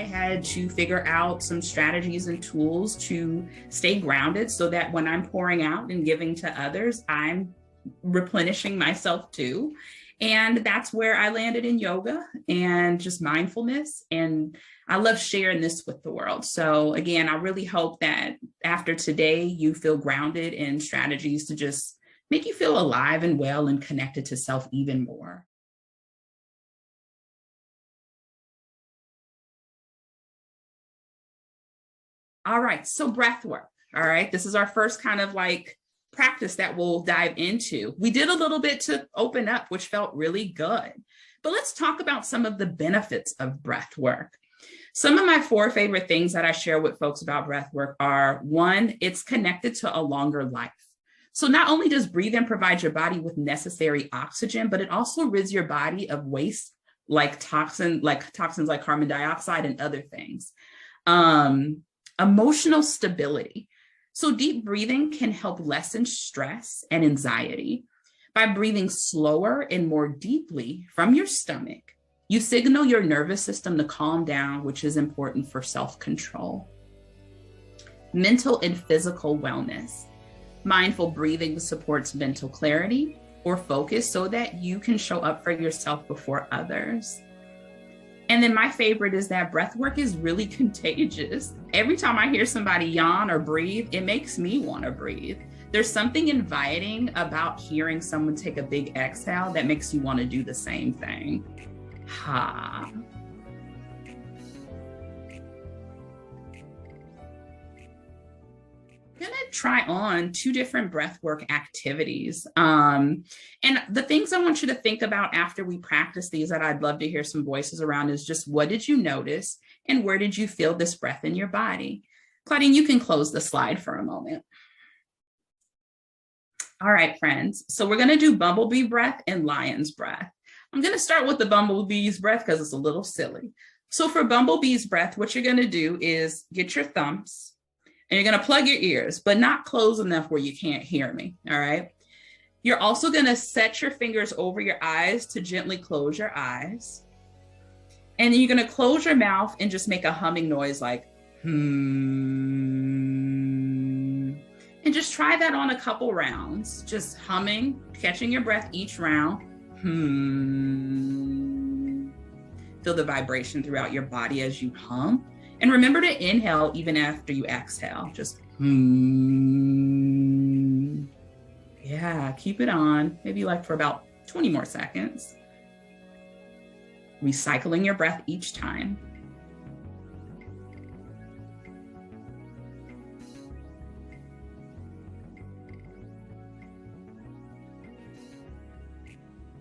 had to figure out some strategies and tools to stay grounded so that when I'm pouring out and giving to others, I'm replenishing myself too. And that's where I landed in yoga and just mindfulness. And I love sharing this with the world. So again, I really hope that after today, you feel grounded in strategies to just make you feel alive and well and connected to self even more. All right, so breath work. All right, this is our first kind of like practice that we'll dive into. We did a little bit to open up, which felt really good. But let's talk about some of the benefits of breath work. Some of my 4 favorite things that I share with folks about breath work are: 1, it's connected to a longer life. So not only does breathing provide your body with necessary oxygen, but it also rids your body of waste like toxins like carbon dioxide and other things. Emotional stability. So deep breathing can help lessen stress and anxiety. By breathing slower and more deeply from your stomach, you signal your nervous system to calm down, which is important for self-control. Mental and physical wellness. Mindful breathing supports mental clarity or focus so that you can show up for yourself before others. And then my favorite is that breath work is really contagious. Every time I hear somebody yawn or breathe, it makes me want to breathe. There's something inviting about hearing someone take a big exhale that makes you want to do the same thing. Ha. I'm going to try on 2 different breathwork activities. And the things I want you to think about after we practice these that I'd love to hear some voices around is just, what did you notice and where did you feel this breath in your body? Claudine, you can close the slide for a moment. All right, friends. So we're going to do bumblebee breath and lion's breath. I'm going to start with the bumblebee's breath because it's a little silly. So for bumblebee's breath, what you're going to do is get your thumbs, and you're going to plug your ears, but not close enough where you can't hear me, all right? You're also going to set your fingers over your eyes to gently close your eyes. And then you're going to close your mouth and just make a humming noise like, hmm. And just try that on a couple rounds, just humming, catching your breath each round. Hmm. Feel the vibration throughout your body as you hum. And remember to inhale even after you exhale, just hmm. Yeah, keep it on, maybe like for about 20 more seconds. Recycling your breath each time.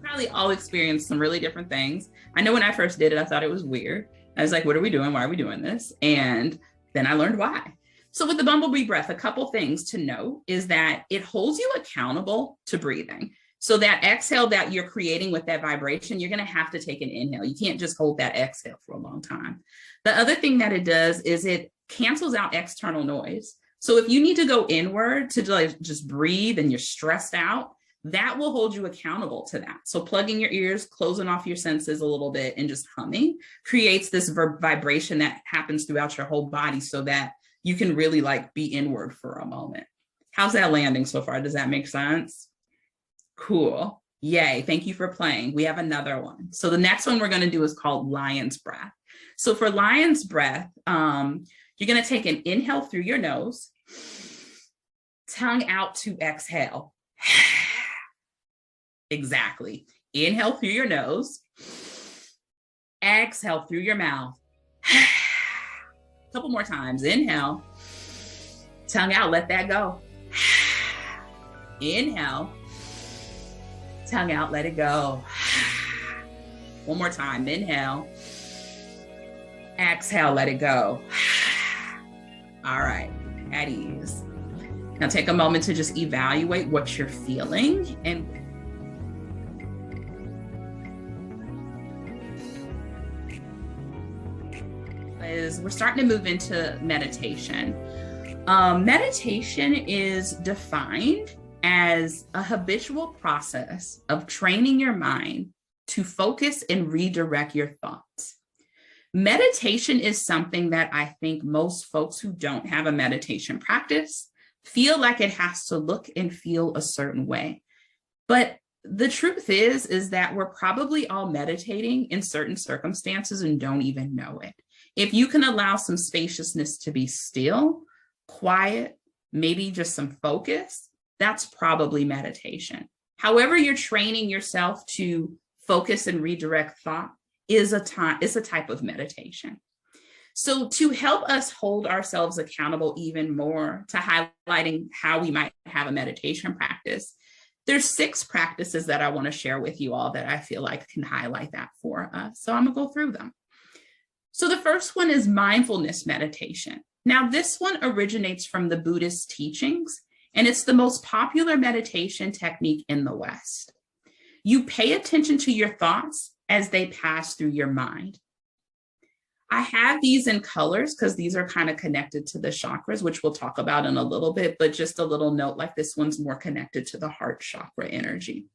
Probably all experienced some really different things. I know when I first did it, I thought it was weird. I was like, what are we doing? Why are we doing this? And then I learned why. So with the bumblebee breath, a couple things to note is that it holds you accountable to breathing. So that exhale that you're creating with that vibration, you're going to have to take an inhale. You can't just hold that exhale for a long time. The other thing that it does is it cancels out external noise. So if you need to go inward to like just breathe and you're stressed out, that will hold you accountable to that. So plugging your ears, closing off your senses a little bit, and just humming creates this vibration that happens throughout your whole body so that you can really like be inward for a moment. How's that landing so far? Does that make sense? Cool. Yay. Thank you for playing. We have another one. So the next one we're going to do is called lion's breath. So for lion's breath, you're going to take an inhale through your nose, tongue out to exhale. Exactly. Inhale through your nose, exhale through your mouth. A couple more times. Inhale, tongue out, let that go. Inhale, tongue out, let it go. One more time. Inhale, exhale, let it go. All right, at ease. Now take a moment to just evaluate what you're feeling and we're starting to move into meditation. Meditation is defined as a habitual process of training your mind to focus and redirect your thoughts. Meditation is something that I think most folks who don't have a meditation practice feel like it has to look and feel a certain way. But the truth is that we're probably all meditating in certain circumstances and don't even know it. If you can allow some spaciousness to be still, quiet, maybe just some focus, that's probably meditation. However, you're training yourself to focus and redirect thought is a type of meditation. So to help us hold ourselves accountable even more to highlighting how we might have a meditation practice, there's 6 practices that I want to share with you all that I feel like can highlight that for us. So I'm going to go through them. So the first one is mindfulness meditation. Now, this one originates from the Buddhist teachings, and it's the most popular meditation technique in the West. You pay attention to your thoughts as they pass through your mind. I have these in colors because these are kind of connected to the chakras, which we'll talk about in a little bit, but just a little note, like this one's more connected to the heart chakra energy.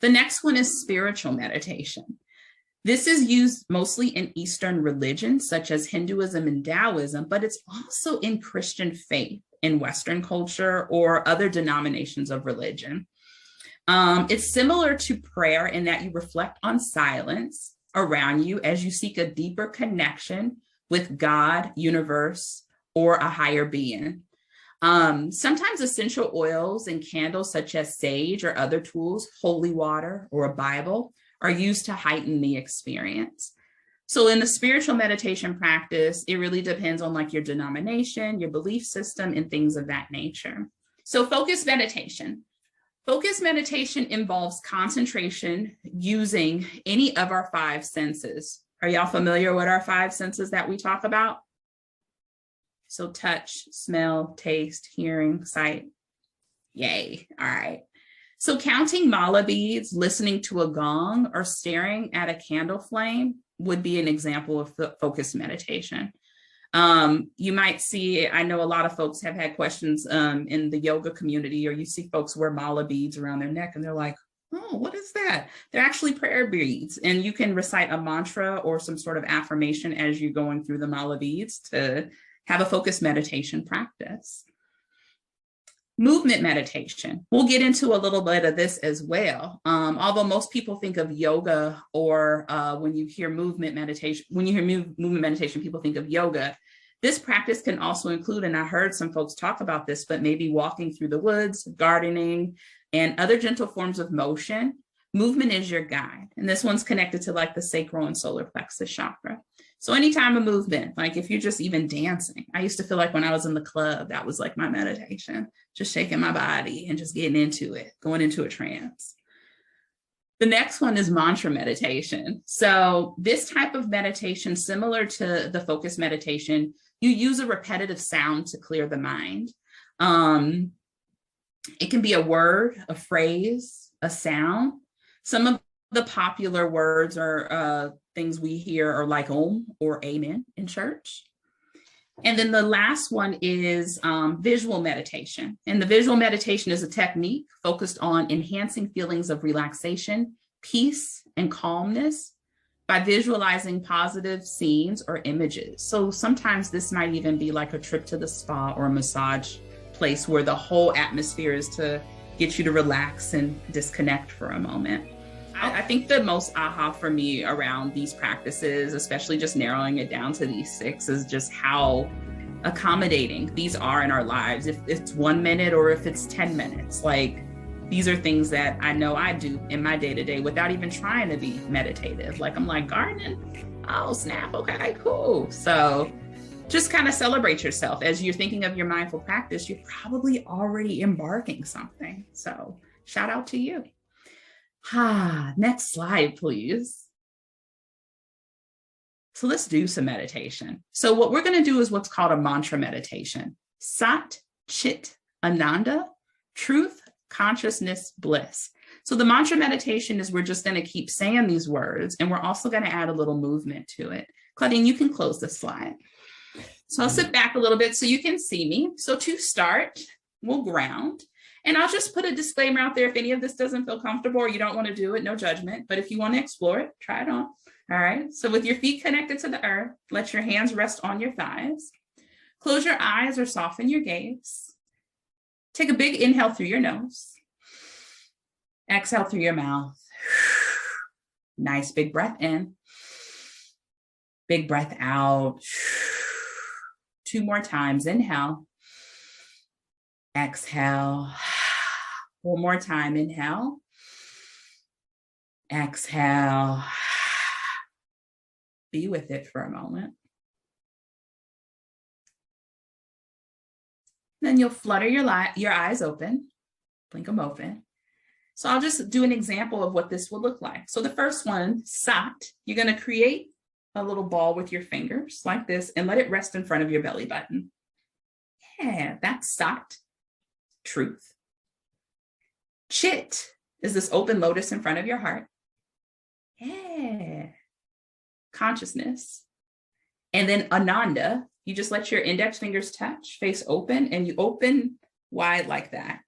The next one is spiritual meditation. This is used mostly in Eastern religions, such as Hinduism and Taoism, but it's also in Christian faith in Western culture or other denominations of religion. It's similar to prayer in that you reflect on silence around you as you seek a deeper connection with God, universe, or a higher being. Sometimes essential oils and candles such as sage or other tools, holy water or a Bible, are used to heighten the experience. So in the spiritual meditation practice, it really depends on like your denomination, your belief system, and things of that nature. So focused meditation. Focused meditation involves concentration using any of our 5 senses. Are y'all familiar with our 5 senses that we talk about? So touch, smell, taste, hearing, sight. Yay. All right. So counting mala beads, listening to a gong, or staring at a candle flame would be an example of focused meditation. You might see, I know a lot of folks have had questions in the yoga community, or you see folks wear mala beads around their neck and they're like, oh, what is that? They're actually prayer beads. And you can recite a mantra or some sort of affirmation as you're going through the mala beads to have a focused meditation practice. Movement meditation. We'll get into a little bit of this as well. Although most people think of yoga or when you hear movement meditation, movement meditation, people think of yoga. This practice can also include, and I heard some folks talk about this, but maybe walking through the woods, gardening, and other gentle forms of motion. Movement is your guide. And this one's connected to like the sacral and solar plexus chakra. So any time of movement, like if you're just even dancing, I used to feel like when I was in the club, that was like my meditation, just shaking my body and just getting into it, going into a trance. The next one is mantra meditation. So this type of meditation, similar to the focused meditation, you use a repetitive sound to clear the mind. It can be a word, a phrase, a sound. Some of the popular words are things we hear are like Om or Amen in church. And then the last one is visual meditation. And the visual meditation is a technique focused on enhancing feelings of relaxation, peace, and calmness by visualizing positive scenes or images. So sometimes this might even be like a trip to the spa or a massage place where the whole atmosphere is to get you to relax and disconnect for a moment. I think the most aha for me around these practices, especially just narrowing it down to these 6, is just how accommodating these are in our lives. If it's 1 minute or if it's 10 minutes, like these are things that I know I do in my day-to-day without even trying to be meditative. Like I'm like gardening. Oh, snap. Okay, cool. So just kind of celebrate yourself as you're thinking of your mindful practice. You're probably already embarking something. So shout out to you. Next slide, please. So let's do some meditation. So what we're going to do is what's called a mantra meditation. Sat, Chit, Ananda, truth, consciousness, bliss. So the mantra meditation is we're just going to keep saying these words, and we're also going to add a little movement to it. Claudine, you can close the slide. So I'll sit back a little bit so you can see me. So to start, we'll ground. And I'll just put a disclaimer out there. If any of this doesn't feel comfortable or you don't want to do it, no judgment. But if you want to explore it, try it on. All right. So with your feet connected to the earth, let your hands rest on your thighs. Close your eyes or soften your gaze. Take a big inhale through your nose. Exhale through your mouth. Nice big breath in. Big breath out. 2 more times. Inhale. Exhale. 1 more time. Inhale. Exhale. Be with it for a moment. Then you'll flutter your eyes open, blink them open. So I'll just do an example of what this will look like. So the first one, sat, you're going to create a little ball with your fingers like this and let it rest in front of your belly button. Yeah, that's sat, truth. Chit is this open lotus in front of your heart. Yeah, consciousness. And then ananda, you just let your index fingers touch, face open, and you open wide like that.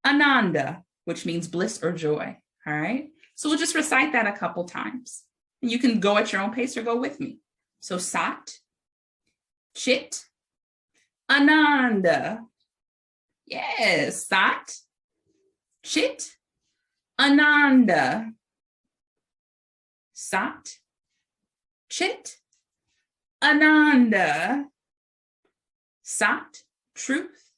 Ananda, which means bliss or joy. All right. So we'll just recite that a couple times. And you can go at your own pace or go with me. So sat, chit, ananda. Yes, sat, chit, ananda. Sat, chit, ananda. Sat, truth,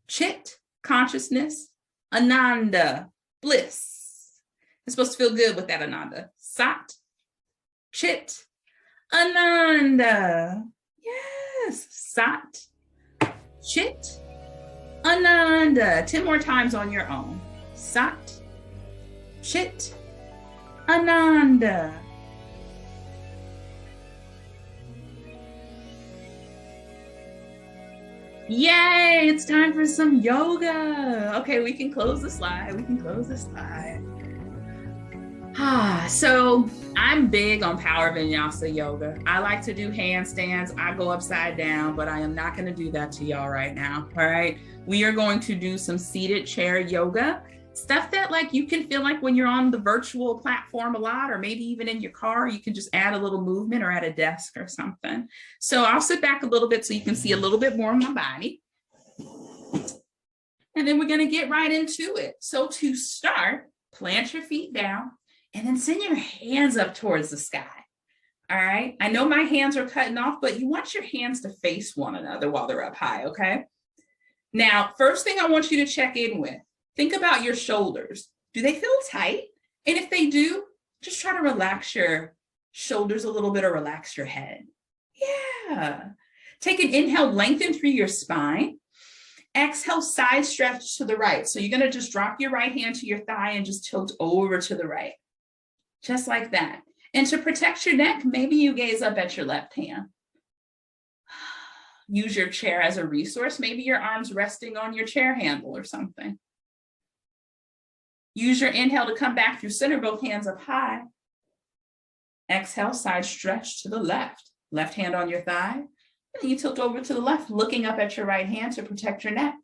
chit, consciousness, ananda, bliss. It's supposed to feel good with that ananda. Sat, chit, ananda. Yes, sat, chit, ananda. 10 more times on your own. Sat, chit, ananda. Yay, it's time for some yoga. Okay, we can close the slide. So I'm big on power vinyasa yoga. I like to do handstands. I go upside down, but I am not going to do that to y'all right now. All right. We are going to do some seated chair yoga. Stuff that like you can feel like when you're on the virtual platform a lot, or maybe even in your car, you can just add a little movement or at a desk or something. So I'll sit back a little bit so you can see a little bit more of my body. And then we're going to get right into it. So to start, plant your feet down and then send your hands up towards the sky. All right. I know my hands are cutting off, but you want your hands to face one another while they're up high. Okay. Now, first thing I want you to check in with. Think about your shoulders. Do they feel tight? And if they do, just try to relax your shoulders a little bit or relax your head. Yeah. Take an inhale, lengthen through your spine. Exhale, side stretch to the right. So you're going to just drop your right hand to your thigh and just tilt over to the right. Just like that. And to protect your neck, maybe you gaze up at your left hand. Use your chair as a resource. Maybe your arms resting on your chair handle or something. Use your inhale to come back through center, both hands up high. Exhale, side stretch to the left. Left hand on your thigh. And you tilt over to the left, looking up at your right hand to protect your neck.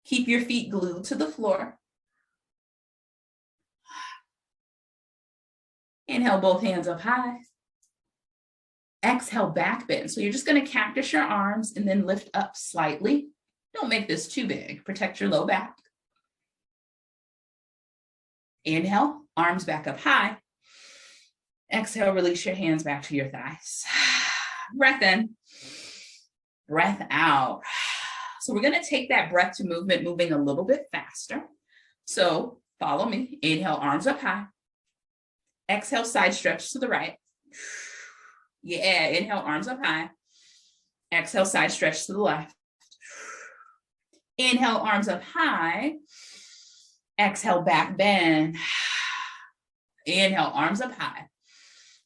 Keep your feet glued to the floor. Inhale, both hands up high. Exhale, back bend. So you're just going to cactus your arms and then lift up slightly. Don't make this too big. Protect your low back. Inhale, arms back up high. Exhale, release your hands back to your thighs. Breath in, breath out. So we're going to take that breath to movement, moving a little bit faster. So follow me. Inhale, arms up high. Exhale, side stretch to the right. Yeah, inhale, arms up high. Exhale, side stretch to the left. Inhale, arms up high. Exhale, back bend. Inhale, arms up high.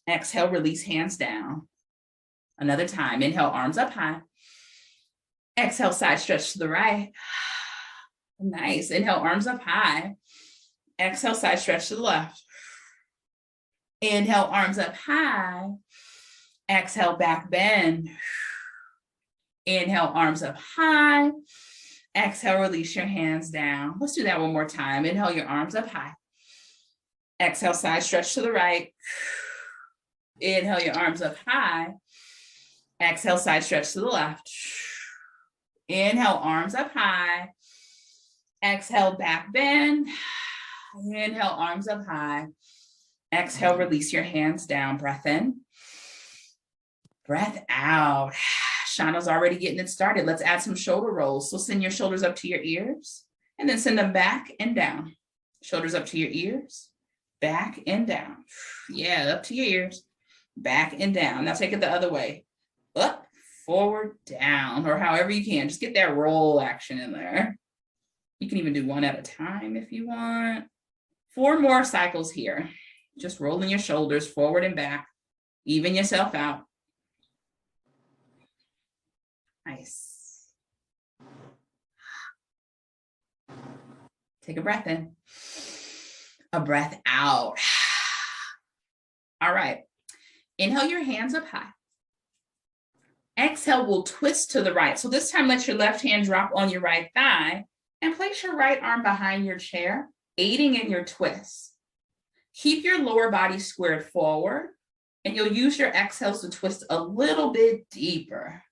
Exhale, release hands down. Another time. Inhale, arms up high. Exhale, side stretch to the right. Nice. Inhale, arms up high. Exhale, side stretch to the left. Inhale, arms up high. Exhale, back bend. Inhale, arms up high. Exhale, release your hands down. Let's do that one more time. Inhale, your arms up high. Exhale, side stretch to the right. Inhale your arms up high. Exhale, side stretch to the left. Inhale, arms up high. Exhale, back bend. Inhale, arms up high. Exhale, release your hands down. Breath in. Breath out. Shauna's already getting it started. Let's add some shoulder rolls. So send your shoulders up to your ears and then send them back and down. Shoulders up to your ears, back and down. Yeah, up to your ears, back and down. Now take it the other way. Up, forward, down, or however you can. Just get that roll action in there. You can even do one at a time if you want. 4 more cycles here. Just rolling your shoulders forward and back. Even yourself out. Nice. Take a breath in. A breath out. All right. Inhale your hands up high. Exhale, we'll twist to the right. So this time, let your left hand drop on your right thigh and place your right arm behind your chair, aiding in your twist. Keep your lower body squared forward, and you'll use your exhales to twist a little bit deeper.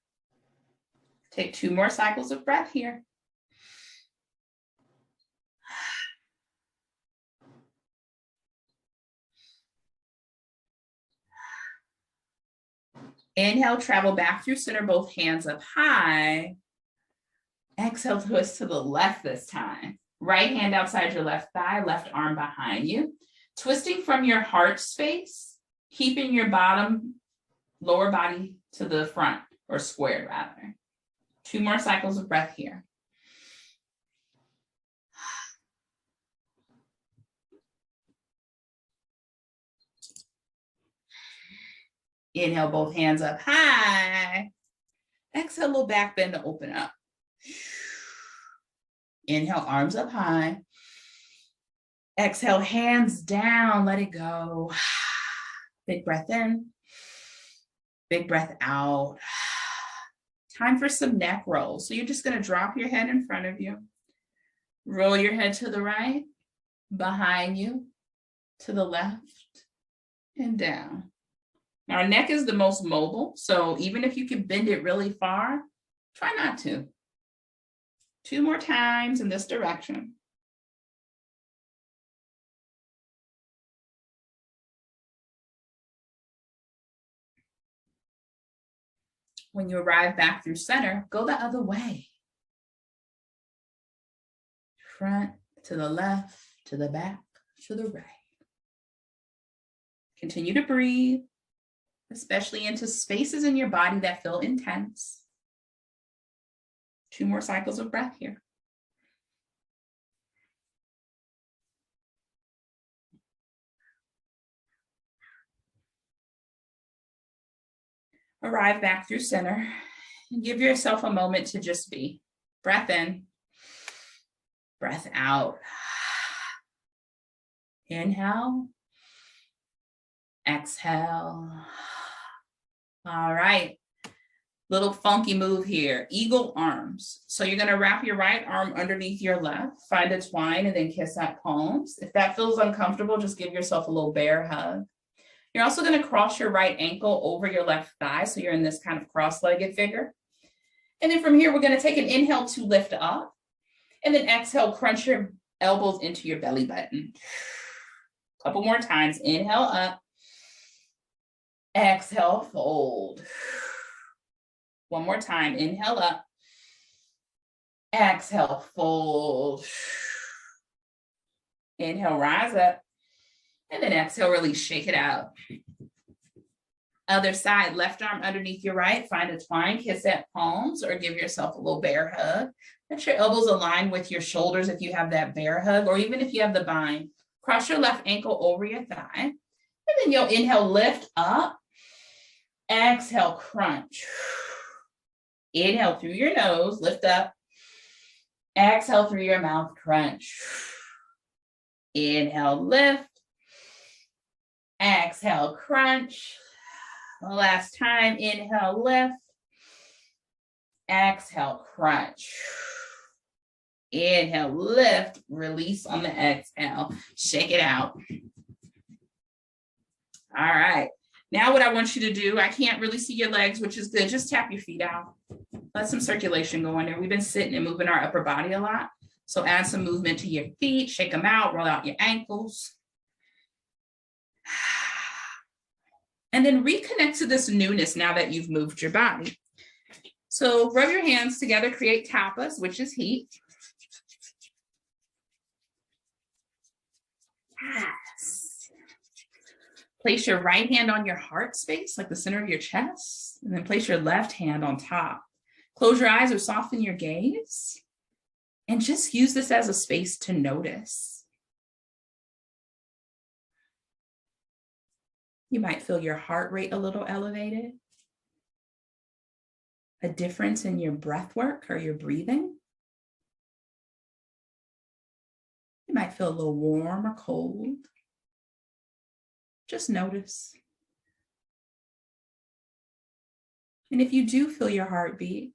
Take 2 more cycles of breath here. Inhale, travel back through center, both hands up high. Exhale, twist to the left this time. Right hand outside your left thigh, left arm behind you. Twisting from your heart space, keeping your lower body to the front, or squared rather. 2 more cycles of breath here. Inhale, both hands up high. Exhale, little back bend to open up. Inhale, arms up high. Exhale, hands down, let it go. Big breath in. Big breath out. Time for some neck rolls. So you're just going to drop your head in front of you. Roll your head to the right, behind you, to the left, and down. Now, our neck is the most mobile, so even if you can bend it really far, try not to. 2 more times in this direction. When you arrive back through center, go the other way. Front, to the left, to the back, to the right. Continue to breathe, especially into spaces in your body that feel intense. 2 more cycles of breath here. Arrive back through center and give yourself a moment to just be. Breath in, breath out. Inhale, exhale. All right. Little funky move here, eagle arms. So you're gonna wrap your right arm underneath your left, find a twine, and then kiss at palms. If that feels uncomfortable, just give yourself a little bear hug. You're also gonna cross your right ankle over your left thigh, so you're in this kind of cross-legged figure. And then from here, we're gonna take an inhale to lift up, and then exhale, crunch your elbows into your belly button. Couple more times, inhale up, exhale, fold. One more time, inhale up, exhale, fold. Inhale, rise up, and then exhale, release, shake it out. Other side, left arm underneath your right, find a twine, kiss at palms, or give yourself a little bear hug. Let your elbows align with your shoulders if you have that bear hug, or even if you have the bind. Cross your left ankle over your thigh, and then you'll inhale, lift up, exhale, crunch. Inhale through your nose, lift up. Exhale through your mouth, crunch. Inhale, lift. Exhale, crunch. Last time, inhale, lift. Exhale, crunch. Inhale, lift, release on the exhale. Shake it out. All right. Now what I want you to do, I can't really see your legs, which is good. Just tap your feet out. Let some circulation go in there. We've been sitting and moving our upper body a lot. So add some movement to your feet, shake them out, roll out your ankles. And then reconnect to this newness now that you've moved your body. So rub your hands together, create tapas, which is heat. Yes. Place your right hand on your heart space, like the center of your chest, and then place your left hand on top. Close your eyes or soften your gaze, and just use this as a space to notice. You might feel your heart rate a little elevated, a difference in your breath work or your breathing. You might feel a little warm or cold. Just notice. And if you do feel your heartbeat,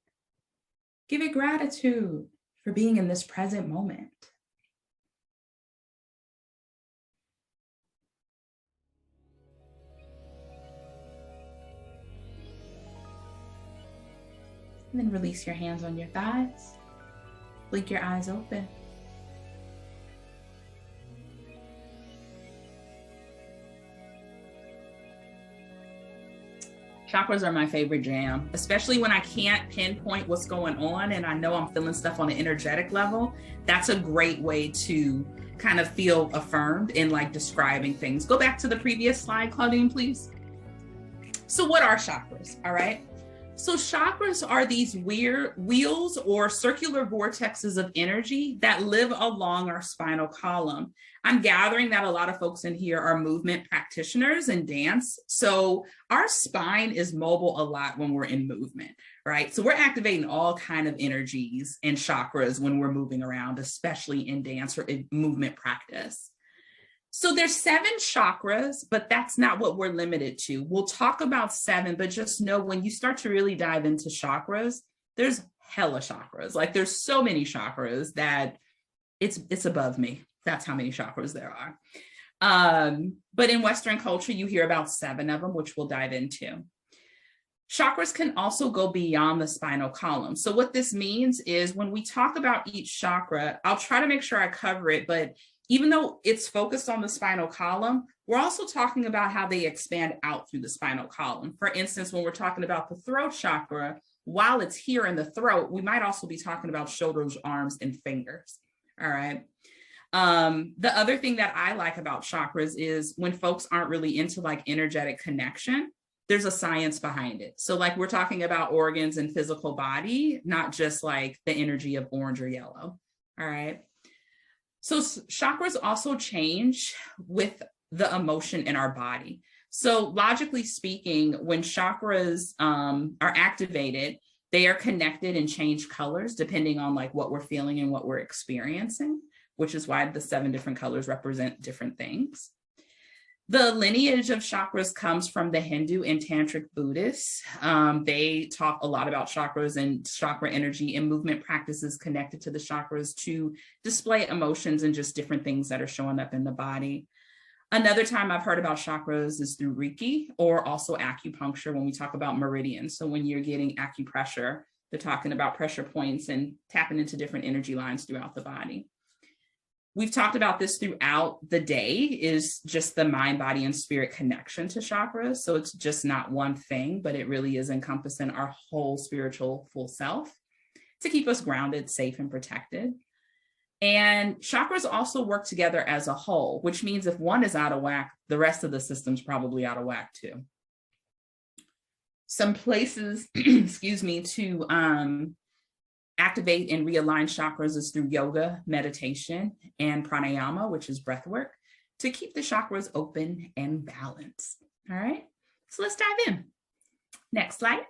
give it gratitude for being in this present moment. And then release your hands on your thighs. Blink your eyes open. Chakras are my favorite jam, especially when I can't pinpoint what's going on and I know I'm feeling stuff on an energetic level. That's a great way to kind of feel affirmed in like describing things. Go back to the previous slide, Claudine, please. So what are chakras? All right. So chakras are these weird wheels or circular vortexes of energy that live along our spinal column. I'm gathering that a lot of folks in here are movement practitioners and dance. So our spine is mobile a lot when we're in movement, right? So we're activating all kind of energies and chakras when we're moving around, especially in dance or in movement practice. So there's 7 chakras, but that's not what we're limited to. We'll talk about 7, but just know when you start to really dive into chakras, there's hella chakras. Like there's so many chakras that it's above me. That's how many chakras there are. But in Western culture, you hear about 7 of them, which we'll dive into. Chakras can also go beyond the spinal column. So what this means is when we talk about each chakra, I'll try to make sure I cover it, but even though it's focused on the spinal column, we're also talking about how they expand out through the spinal column. For instance, when we're talking about the throat chakra, while it's here in the throat, we might also be talking about shoulders, arms, and fingers. All right. The other thing that I like about chakras is when folks aren't really into like energetic connection, there's a science behind it. So like we're talking about organs and physical body, not just like the energy of orange or yellow. All right. So chakras also change with the emotion in our body. So logically speaking, when chakras are activated, they are connected and change colors depending on like what we're feeling and what we're experiencing, which is why the 7 different colors represent different things. The lineage of chakras comes from the Hindu and Tantric Buddhists. They talk a lot about chakras and chakra energy and movement practices connected to the chakras to display emotions and just different things that are showing up in the body. Another time I've heard about chakras is through Reiki or also acupuncture when we talk about meridians. So when you're getting acupressure, they're talking about pressure points and tapping into different energy lines throughout the body. We've talked about this throughout the day is just the mind, body, and spirit connection to chakras. So it's just not one thing, but it really is encompassing our whole spiritual full self to keep us grounded, safe, and protected. And chakras also work together as a whole, which means if one is out of whack, the rest of the system's probably out of whack too. Some places, excuse me, to activate and realign chakras is through yoga, meditation, and pranayama, which is breath work, to keep the chakras open and balanced. All right, so let's dive in. Next slide.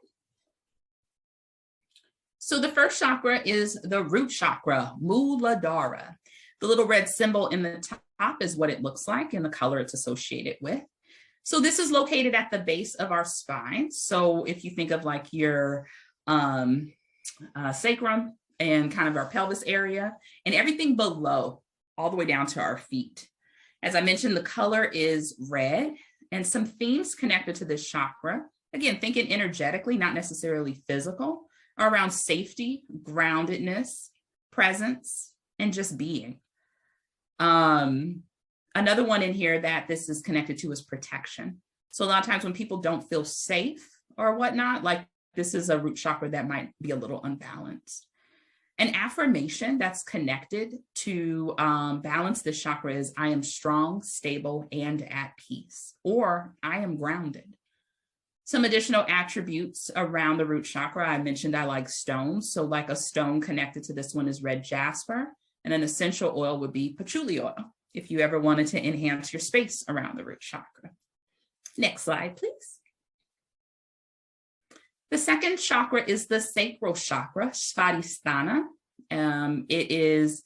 So the first chakra is the root chakra, Muladhara. The little red symbol in the top is what it looks like and the color it's associated with. So this is located at the base of our spine. So if you think of like your sacrum and kind of our pelvis area and everything below all the way down to our feet. As I mentioned, the color is red And some themes connected to this chakra, again, thinking energetically, not necessarily physical, are around safety, groundedness, presence, and just being. Another one in here that this is connected to is protection. So a lot of times when people don't feel safe or whatnot, like this is a root chakra that might be a little unbalanced. An affirmation that's connected to balance this chakra is I am strong, stable, and at peace, or I am grounded. Some additional attributes around the root chakra, I mentioned I like stones. So like a stone connected to this one is red jasper, and an essential oil would be patchouli oil if you ever wanted to enhance your space around the root chakra. Next slide, please. The second chakra is the sacral chakra, Svadhisthana. It is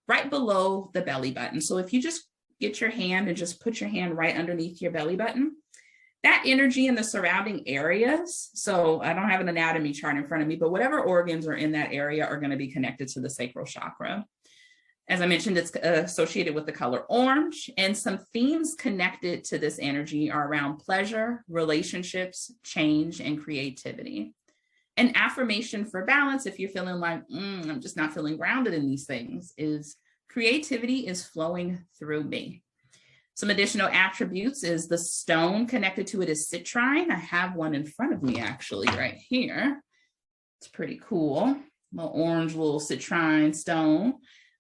right below the belly button. So if you just get your hand and just put your hand right underneath your belly button, that energy in the surrounding areas, so I don't have an anatomy chart in front of me, but whatever organs are in that area are going to be connected to the sacral chakra. As I mentioned, it's associated with the color orange, and some themes connected to this energy are around pleasure, relationships, change, and creativity. An affirmation for balance, if you're feeling like, I'm just not feeling grounded in these things, is creativity is flowing through me. Some additional attributes is the stone connected to it is citrine. I have one in front of me actually right here. It's pretty cool. Little orange, little citrine stone.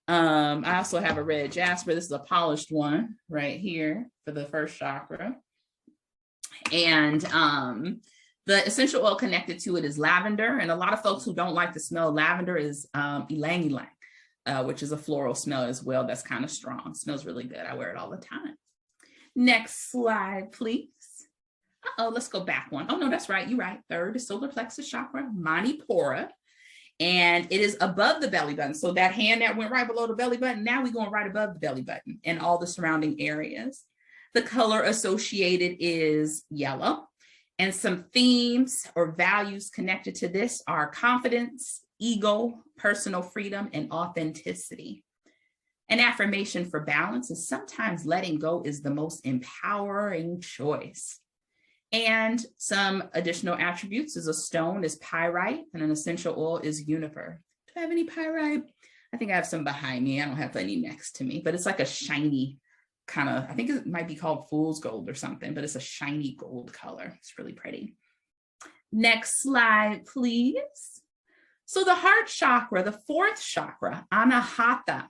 I also have a red jasper. This is a polished one right here for the first chakra. And the essential oil connected to it is lavender. And a lot of folks who don't like the smell of lavender is ylang ylang, which is a floral smell as well. That's kind of strong. It smells really good. I wear it all the time. Next slide, please. Let's go back one. Oh, no, that's right. You're right. Third is solar plexus chakra, Manipura. And it is above the belly button. So that hand that went right below the belly button, now we're going right above the belly button and all the surrounding areas. The color associated is yellow. And some themes or values connected to this are confidence, ego, personal freedom, and authenticity. An affirmation for balance is sometimes letting go is the most empowering choice. And some additional attributes is a stone is pyrite and an essential oil is juniper. Do I have any pyrite? I think I have some behind me. I don't have any next to me, but it's like a shiny kind of, I think it might be called fool's gold or something, but it's a shiny gold color. It's really pretty. Next slide, please. So the heart chakra, the fourth chakra, Anahata.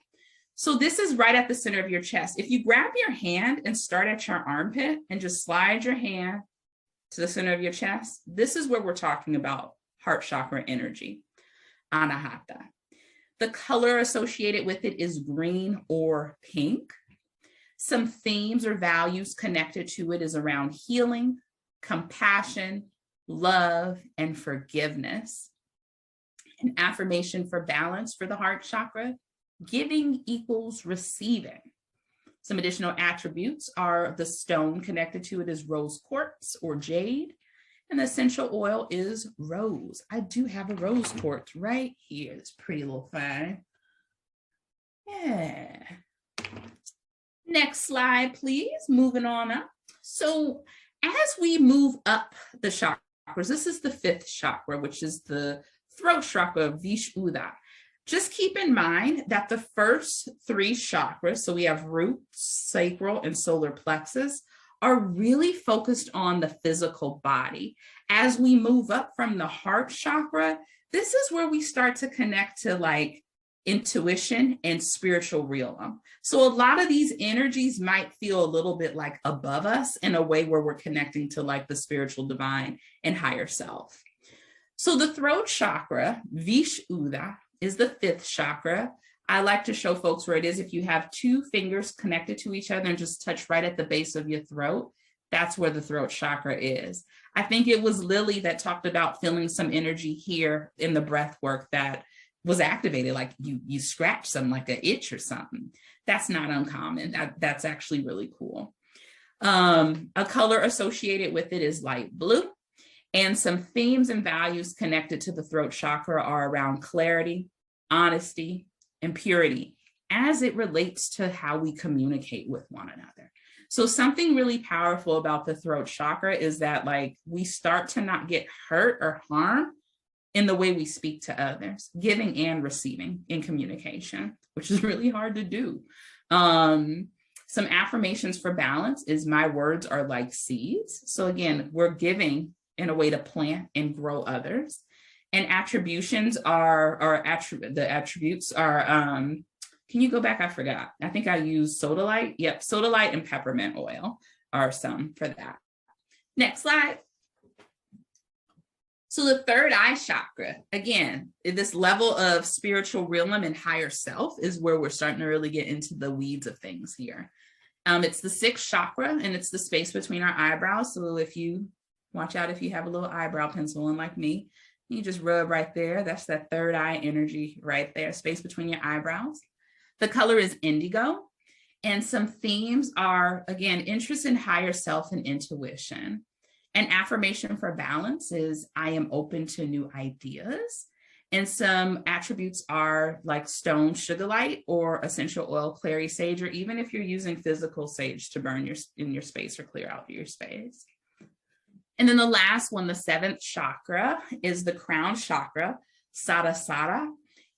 So this is right at the center of your chest. If you grab your hand and start at your armpit and just slide your hand to the center of your chest, this is where we're talking about heart chakra energy, Anahata. The color associated with it is green or pink. Some themes or values connected to it is around healing, compassion, love, and forgiveness. An affirmation for balance for the heart chakra, giving equals receiving. Some additional attributes are the stone connected to it is rose quartz or jade, and the essential oil is rose. I do have a rose quartz right here. This pretty little thing. Yeah. Next slide, please. Moving on up. So as we move up the chakras, this is the fifth chakra, which is the throat chakra, Vishuddha. Just keep in mind that the first three chakras, so we have root, sacral, and solar plexus, are really focused on the physical body. As we move up from the heart chakra, this is where we start to connect to like intuition and spiritual realm. So a lot of these energies might feel a little bit like above us in a way where we're connecting to like the spiritual divine and higher self. So the throat chakra, Vishuddha, is the fifth chakra. I like to show folks where it is. If you have two fingers connected to each other and just touch right at the base of your throat, that's where the throat chakra is. I think it was Lily that talked about feeling some energy here in the breath work that was activated, like you scratch some like an itch or something. That's not uncommon. That's actually really cool. A color associated with it is light blue. And some themes and values connected to the throat chakra are around clarity, honesty, and purity as it relates to how we communicate with one another. So something really powerful about the throat chakra is that like we start to not get hurt or harm in the way we speak to others, giving and receiving in communication, which is really hard to do. Some affirmations for balance is my words are like seeds. So again, we're giving in a way to plant and grow others. And attributions are, the attributes are, can you go back? I forgot. I think I used sodalite. Yep, sodalite and peppermint oil are some for that. Next slide. So the third eye chakra, again, this level of spiritual realm and higher self is where we're starting to really get into the weeds of things here. It's the sixth chakra, and it's the space between our eyebrows. So if you watch out, if you have a little eyebrow pencil, and like me, you just rub right there. That's that third eye energy right there, space between your eyebrows. The color is indigo. And some themes are, again, interest in higher self and intuition. An affirmation for balance is I am open to new ideas. And some attributes are like stone sugilite or essential oil clary sage, or even if you're using physical sage to burn in your space or clear out your space. And then the last one, the seventh chakra, is the crown chakra, Sadasara.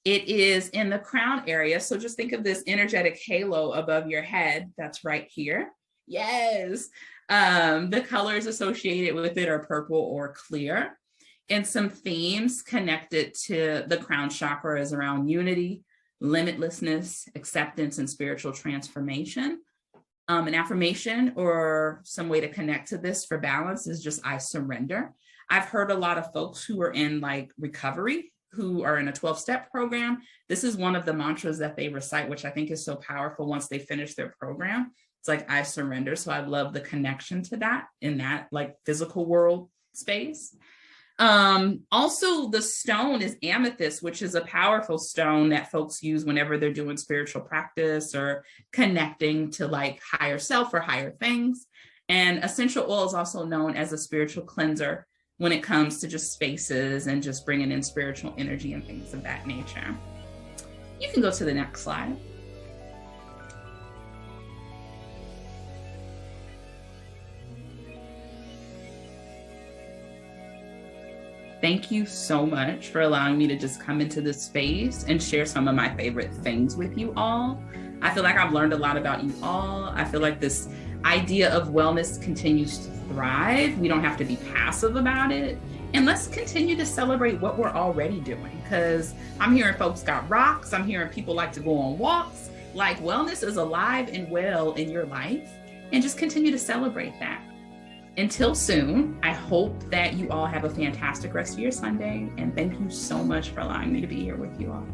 It is in the crown area. So just think of this energetic halo above your head. That's right here. Yes. The colors associated with it are purple or clear. And some themes connected to the crown chakra is around unity, limitlessness, acceptance, and spiritual transformation. An affirmation or some way to connect to this for balance is just I surrender. I've heard a lot of folks who are in like recovery, who are in a 12-step program. This is one of the mantras that they recite, which I think is so powerful once they finish their program. It's like I surrender. So I love the connection to that in that like physical world space. Also, the stone is amethyst, which is a powerful stone that folks use whenever they're doing spiritual practice or connecting to like higher self or higher things. And essential oil is also known as a spiritual cleanser when it comes to just spaces and just bringing in spiritual energy and things of that nature. You can go to the next slide. Thank you so much for allowing me to just come into this space and share some of my favorite things with you all. I feel like I've learned a lot about you all. I feel like this idea of wellness continues to thrive. We don't have to be passive about it. And let's continue to celebrate what we're already doing, because I'm hearing folks got rocks. I'm hearing people like to go on walks. Like wellness is alive and well in your life, and just continue to celebrate that. Until soon, I hope that you all have a fantastic rest of your Sunday, and thank you so much for allowing me to be here with you all.